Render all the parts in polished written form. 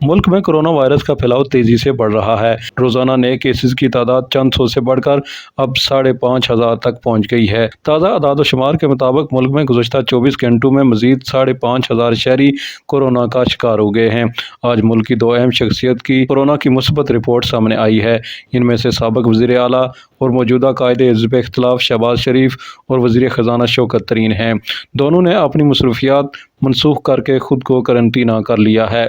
ملک میں corona virus کا پھیلاؤ تیزی سے بڑھ رہا ہے۔ روزانہ نئے کیسز کی تعداد چند سو سے بڑھ کر اب 5,500 تک پہنچ گئی ہے۔ تازہ اعداد و شمار کے مطابق ملک میں گزشتہ 24 گھنٹوں میں مزید 5,500 شہری کورونا کا شکار ہو گئے ہیں۔ آج ملک کی دو اہم شخصیت کی کورونا کی مثبت رپورٹ سامنے آئی ہے۔ ان میں سے سابق وزیر اعلیٰ اور موجودہ قائد حزب اختلاف شہباز شریف اور وزیر خزانہ شوکت ترین ہیں۔ دونوں نے اپنی مصروفیات منسوخ کر کے خود کو قرنطینہ کر لیا ہے۔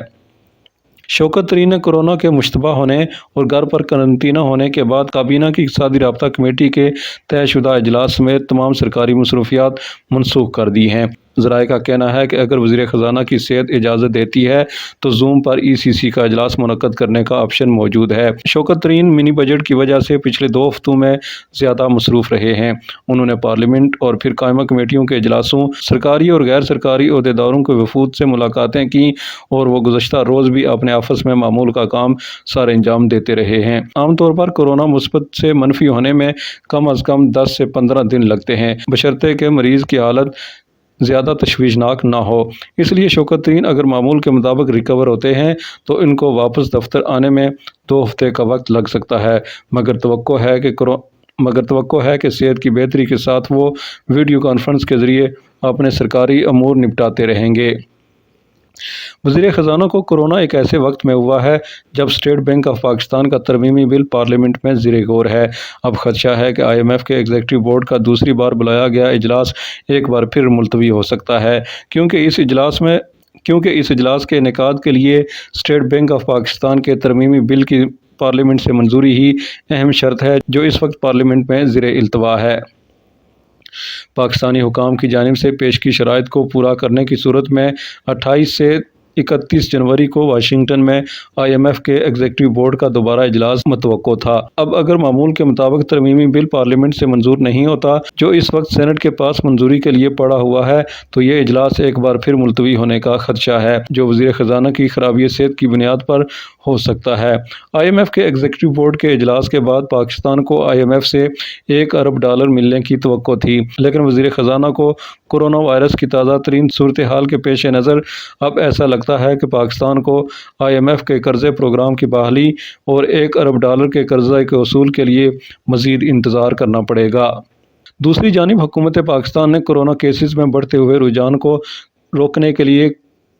شوکت ترین نے کورونا کے مشتبہ ہونے اور گھر پر قرنطینہ ہونے کے بعد کابینہ کی اقتصادی رابطہ کمیٹی کے طے شدہ اجلاس سمیت تمام سرکاری مصروفیات منسوخ کر دی ہیں۔ ذرائع کا کہنا ہے کہ اگر وزیر خزانہ کی صحت اجازت دیتی ہے تو زوم پر ECC کا اجلاس منعقد کرنے کا آپشن موجود ہے۔ شوکت ترین منی بجٹ کی وجہ سے پچھلے 2 ہفتوں میں زیادہ مصروف رہے ہیں۔ انہوں نے پارلیمنٹ اور پھر قائمہ کمیٹیوں کے اجلاسوں، سرکاری اور غیر سرکاری عہدیداروں کے وفود سے ملاقاتیں کیں اور وہ گزشتہ روز بھی اپنے آفس میں معمول کا کام سر انجام دیتے رہے ہیں۔ عام طور پر کورونا مثبت سے منفی ہونے میں کم از کم 10 سے 15 دن لگتے ہیں، بشرطے کہ مریض کی حالت زیادہ تشویشناک نہ ہو۔ اس لیے شوکت ترین اگر معمول کے مطابق ریکور ہوتے ہیں تو ان کو واپس دفتر آنے میں 2 ہفتے کا وقت لگ سکتا ہے، مگر توقع ہے کہ صحت کی بہتری کے ساتھ وہ ویڈیو کانفرنس کے ذریعے اپنے سرکاری امور نپٹاتے رہیں گے۔ وزیر خزانہ کو کورونا ایک ایسے وقت میں ہوا ہے جب اسٹیٹ بینک آف پاکستان کا ترمیمی بل پارلیمنٹ میں زیر غور ہے۔ اب خدشہ ہے کہ IMF کے ایگزیکٹو بورڈ کا دوسری بار بلایا گیا اجلاس ایک بار پھر ملتوی ہو سکتا ہے، کیونکہ اس اجلاس کے انعقاد کے لیے اسٹیٹ بینک آف پاکستان کے ترمیمی بل کی پارلیمنٹ سے منظوری ہی اہم شرط ہے، جو اس وقت پارلیمنٹ میں زیر التوا ہے۔ پاکستانی حکام کی جانب سے پیش کی شرائط کو پورا کرنے کی صورت میں 28 سے 31 جنوری کو واشنگٹن میں IMF کے ایگزیکٹو بورڈ کا دوبارہ اجلاس متوقع تھا۔ اب اگر معمول کے مطابق ترمیمی بل پارلیمنٹ سے منظور نہیں ہوتا، جو اس وقت سینٹ کے پاس منظوری کے لیے پڑا ہوا ہے، تو یہ اجلاس ایک بار پھر ملتوی ہونے کا خدشہ ہے، جو وزیر خزانہ کی خرابی صحت کی بنیاد پر ہو سکتا ہے۔ IMF کے ایگزیکٹو بورڈ کے اجلاس کے بعد پاکستان کو IMF سے $1 ارب ملنے کی توقع تھی، لیکن وزیر خزانہ کو کورونا وائرس کی تازہ ترین صورتحال کے پیش نظر اب ایسا لگتا ہے کہ پاکستان کو IMF کے قرضے پروگرام کی بحالی اور $1 ارب کے قرضے کے وصول کے لیے مزید انتظار کرنا پڑے گا۔ دوسری جانب حکومت پاکستان نے کورونا کیسز میں بڑھتے ہوئے رجحان کو روکنے کے لیے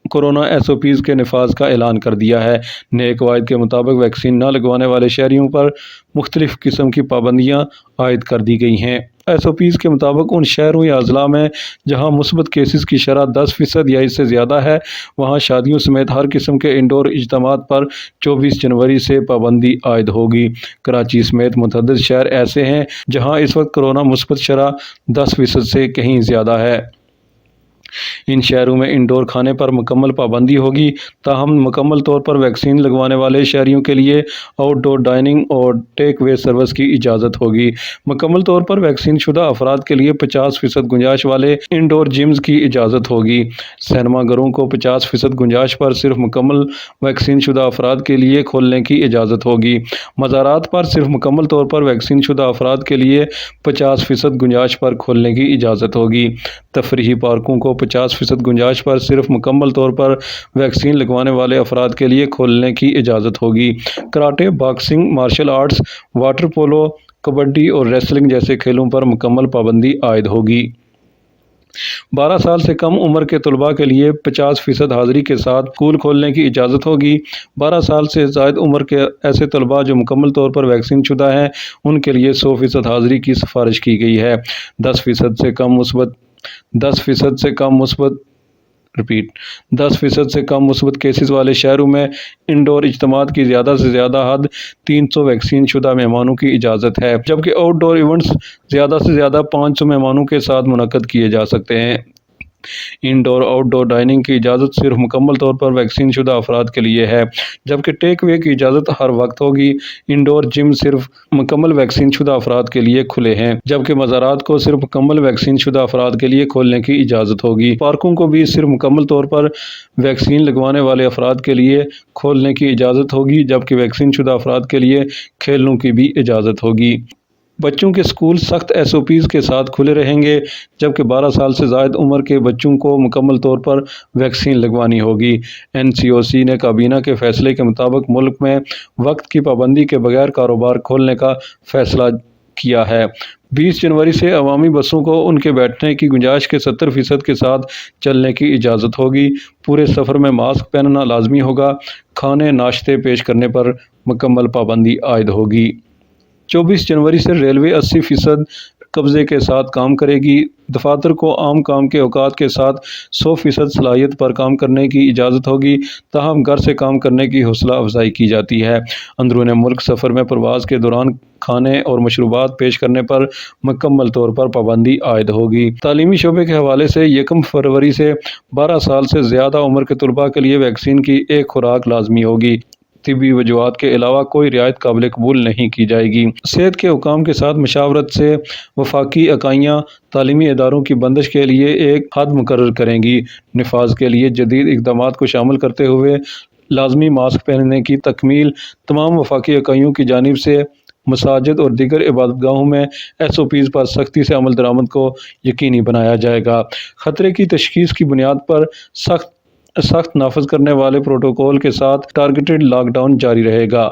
کورونا SOPs کے نفاذ کا اعلان کر دیا ہے۔ نئے قواعد کے مطابق ویکسین نہ لگوانے والے شہریوں پر مختلف قسم کی پابندیاں عائد کر دی گئی ہیں۔ SOPs کے مطابق ان شہروں یا اضلاع میں جہاں مثبت کیسز کی شرح 10% یا اس سے زیادہ ہے، وہاں شادیوں سمیت ہر قسم کے انڈور اجتماعات پر 24 جنوری سے پابندی عائد ہوگی۔ کراچی سمیت متعدد شہر ایسے ہیں جہاں اس وقت کورونا مثبت شرح 10% سے کہیں زیادہ ہے۔ ان شہروں میں انڈور کھانے پر مکمل پابندی ہوگی، تاہم مکمل طور پر ویکسین لگوانے والے شہریوں کے لیے آؤٹ ڈور ڈائننگ اور ٹیک اوے سروس کی اجازت ہوگی۔ مکمل طور پر ویکسین شدہ افراد کے لیے 50% گنجائش والے انڈور جمز کی اجازت ہوگی۔ سینما گھروں کو 50% گنجائش پر صرف مکمل ویکسین شدہ افراد کے لیے کھولنے کی اجازت ہوگی۔ مزارات پر صرف مکمل طور پر ویکسین شدہ افراد کے لیے 50% گنجائش پر کھولنے کی اجازت ہوگی۔ تفریحی پارکوں کو 50% گنجائش پر صرف مکمل طور پر ویکسین لگوانے والے افراد کے لیے کھولنے کی اجازت ہوگی۔ Karate, boxing, martial arts, water polo, kabaddi اور ریسلنگ جیسے کھیلوں پر مکمل پابندی عائد ہوگی۔ 12 سال سے کم عمر کے طلباء کے لیے 50% حاضری کے ساتھ اسکول کھولنے کی اجازت ہوگی۔ 12 سال سے زائد عمر کے ایسے طلباء جو مکمل طور پر ویکسین شدہ ہیں، ان کے لیے 100% حاضری کی سفارش کی گئی ہے۔ 10% سے کم مثبت کیسز والے شہروں میں انڈور اجتماعات کی زیادہ سے زیادہ حد 300 ویکسین شدہ مہمانوں کی اجازت ہے، جبکہ آؤٹ ڈور ایونٹس زیادہ سے زیادہ 500 مہمانوں کے ساتھ منعقد کیے جا سکتے ہیں۔ انڈور آؤٹ ڈور ڈائننگ کی اجازت صرف مکمل طور پر ویکسین شدہ افراد کے لیے ہے، جبکہ ٹیک اوے کی اجازت ہر وقت ہوگی۔ انڈور جم صرف مکمل ویکسین شدہ افراد کے لیے کھلے ہیں، جبکہ مزارات کو صرف مکمل ویکسین شدہ افراد کے لیے کھولنے کی اجازت ہوگی۔ پارکوں کو بھی صرف مکمل طور پر ویکسین لگوانے والے افراد کے لیے کھولنے کی اجازت ہوگی، جبکہ ویکسین شدہ افراد کے لیے کھیلوں کی بھی اجازت ہوگی۔ بچوں کے اسکول سخت SOPs کے ساتھ کھلے رہیں گے، جبکہ 12 سال سے زائد عمر کے بچوں کو مکمل طور پر ویکسین لگوانی ہوگی۔ NCOC نے کابینہ کے فیصلے کے مطابق ملک میں وقت کی پابندی کے بغیر کاروبار کھولنے کا فیصلہ کیا ہے۔ 20 جنوری سے عوامی بسوں کو ان کے بیٹھنے کی گنجائش کے 70% کے ساتھ چلنے کی اجازت ہوگی۔ پورے سفر میں ماسک پہننا لازمی ہوگا۔ کھانے ناشتے پیش کرنے پر مکمل پابندی عائد ہوگی۔ 24 جنوری سے ریلوے 80% قبضے کے ساتھ کام کرے گی۔ دفاتر کو عام کام کے اوقات کے ساتھ 100% صلاحیت پر کام کرنے کی اجازت ہوگی، تاہم گھر سے کام کرنے کی حوصلہ افزائی کی جاتی ہے۔ اندرون ملک سفر میں پرواز کے دوران کھانے اور مشروبات پیش کرنے پر مکمل طور پر پابندی عائد ہوگی۔ تعلیمی شعبے کے حوالے سے 1 فروری سے 12 سال سے زیادہ عمر کے طلباء کے لیے ویکسین کی ایک خوراک لازمی ہوگی۔ طبی وجوہات کے علاوہ کوئی رعایت قابل قبول نہیں کی جائے گی۔ صحت کے حکام کے ساتھ مشاورت سے وفاقی اکائیاں تعلیمی اداروں کی بندش کے لیے ایک حد مقرر کریں گی۔ نفاذ کے لیے جدید اقدامات کو شامل کرتے ہوئے لازمی ماسک پہننے کی تکمیل تمام وفاقی اکائیوں کی جانب سے مساجد اور دیگر عبادت گاہوں میں SOPs پر سختی سے عمل درآمد کو یقینی بنایا جائے گا۔ خطرے کی تشخیص کی بنیاد پر سخت نافذ کرنے والے پروٹوکول کے ساتھ ٹارگیٹڈ لاک ڈاؤن جاری رہے گا۔